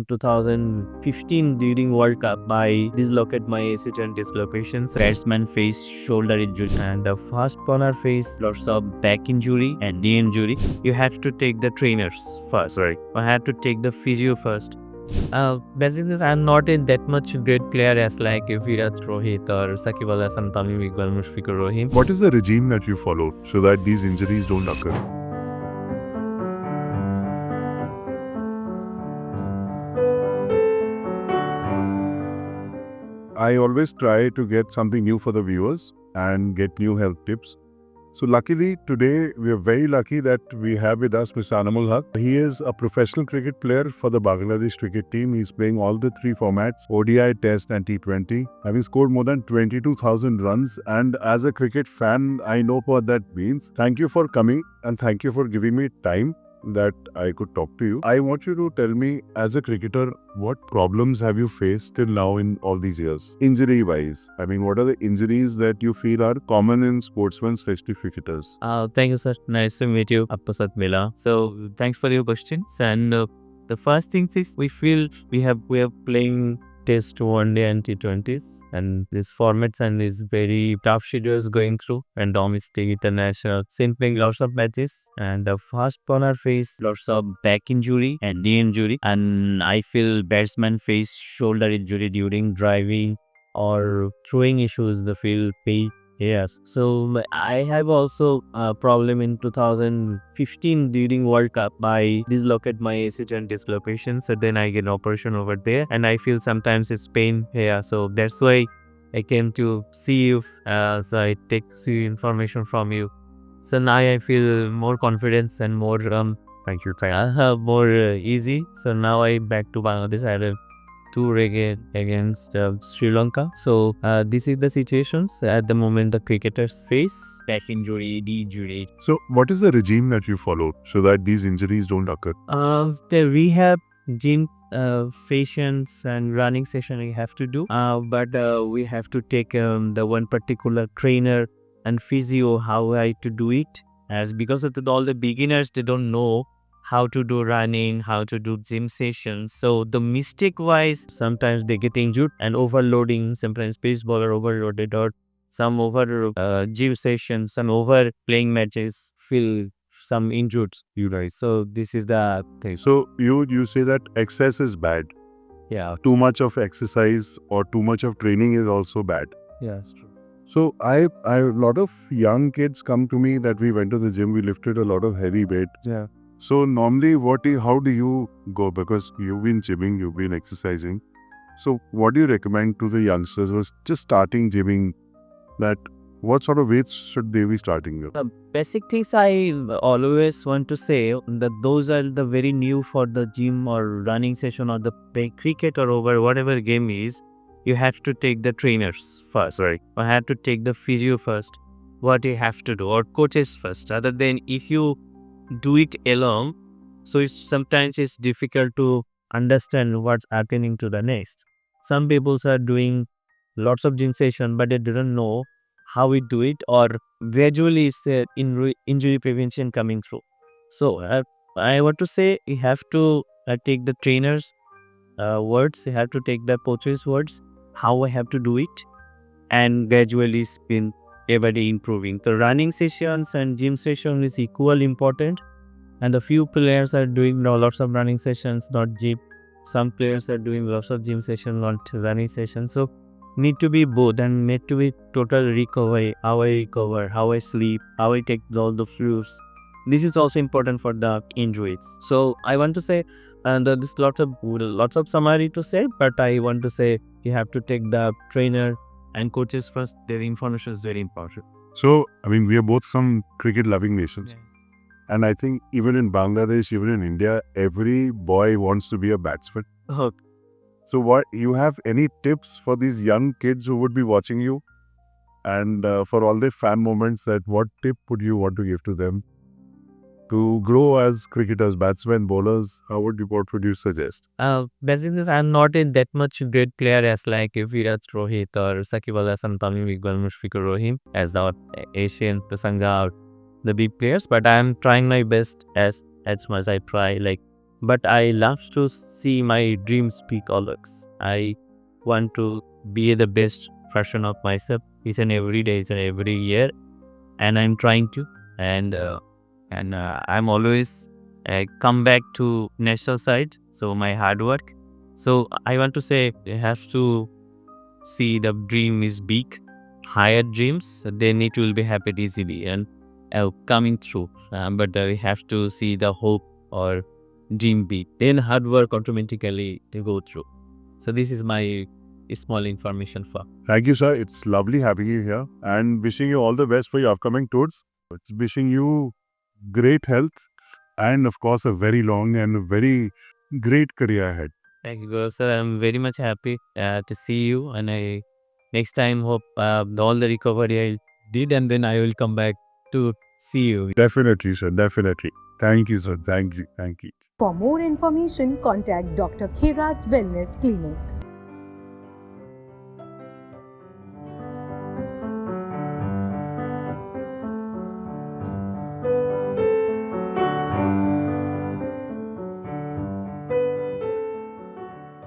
2015 during World Cup. I dislocate my AC joint dislocations. Batsman face shoulder injury, and the fast bowler face lots of back injury and knee injury. You have to take the trainers first. Sorry, I had to take the physio first. Basically, I'm not in that much great player as like Virat Rohit or Sakib Al Hasan, Tamim Iqbal, Mushfiqur Rahim. What is the regime that you follow so that these injuries don't occur? I always try to get something new for the viewers and get new health tips. So luckily today we are very lucky that we have with us Mr. Anamul Haque. He is a professional cricket player for the Bangladesh cricket team. He's playing all the three formats, ODI, Test and T20. Having scored more than 22,000 runs, and as a cricket fan, I know what that means. Thank you for coming and thank you for giving me time that I could talk to you. I want you to tell me, as a cricketer, what problems have you faced till now in all these years? Injury wise, I mean, what are the injuries that you feel are common in sportsmen, especially cricketers? Thank you, sir. Nice to meet you, Appasat Mila. So, thanks for your questions. And the first thing is, we feel we are playing Test, one day and T20s, and this formats and is very tough schedules going through, and domestic, international, same playing lots of matches, and the fast bowler face lots of back injury and knee injury, and I feel batsman face shoulder injury during driving or throwing issues. The field pay. Yes, so I have also a problem in 2015 during World Cup. I dislocate my AC joint dislocation, so then I get operation over there, and I feel sometimes it's pain here. So that's why I came to see you. So I take information from you. So now I feel more confidence and more Thank you. more easy. So now I back to Bangladesh. I have two reggae against Sri Lanka. So this is the situations at the moment the cricketers face: back injury, knee injury. So what is the regime that you follow so that these injuries don't occur? The rehab, gym sessions and running session we have to do. But we have to take the one particular trainer and physio how I to do it. As because of all the beginners, they don't know how to do running, how to do gym sessions. So the mistake wise, sometimes they get injured and overloading, sometimes pace bowler overloaded, or some over gym sessions, some over playing matches feel some injured. You right. So this is the thing. So you say that excess is bad. Yeah. Too much of exercise or too much of training is also bad. Yeah, it's true. So I a lot of young kids come to me that we went to the gym, we lifted a lot of heavy weight. Yeah. So normally how do you go? Because you've been gymming, you've been exercising. So what do you recommend to the youngsters who are just starting gymming, that what sort of weights should they be starting with? The basic things I always want to say that those are the very new for the gym or running session or the cricket or over whatever game is. You have to take the trainers first. Right. I have to take the physio first. What you have to do, or coaches first. Other than if you do it alone, so sometimes it's difficult to understand what's happening to the next. Some people are doing lots of gym session, but they didn't know how we do it, or gradually it's the injury prevention coming through. So I want to say you have to take the trainers words, you have to take the coaches words, how I have to do it, and gradually spin everybody improving. The running sessions and gym session is equally important, and a few players are doing lots of running sessions, not gym. Some players are doing lots of gym sessions, not running sessions. So need to be both, and need to be total recovery, how I recover, how I sleep, how I take all the fluids. This is also important for the injuries. So I want to say, and there's lots of summary to say, but I want to say you have to take the trainer and coaches first. Their information is very important. So, I mean, we are both from cricket-loving nations. Yes. And I think even in Bangladesh, even in India, every boy wants to be a batsman. Okay. So what, you have any tips for these young kids who would be watching you? And for all the fan moments, that what tip would you want to give to them to grow as cricketers, batsmen, bowlers? What would you suggest? Basically, I'm not in that much great player as like Virat Rohit or Sakib Al Hasan, Tamim Iqbal, Mushfiqur Rahim as the Asian Pasanga, the big players. But I'm trying my best as much I try. Like but I love to see my dreams peak always. I want to be the best version of myself each and every day, each and every year, and I'm trying to. And I'm always come back to national side. So my hard work. So I want to say you have to see the dream is big, higher dreams, then it will be happened easily and coming through. But we have to see the hope or dream big, then hard work automatically to go through. So this is my small information for. Thank you, sir. It's lovely having you here and wishing you all the best for your upcoming tours. It's wishing you great health and, of course, a very long and very great career ahead. Thank you, Gaurav sir. I'm very much happy to see you, and I next time hope all the recovery I did, and then I will come back to see you. Definitely, sir. Definitely. Thank you, sir. Thank you. Thank you. For more information, contact Dr. Khera's Wellness Clinic.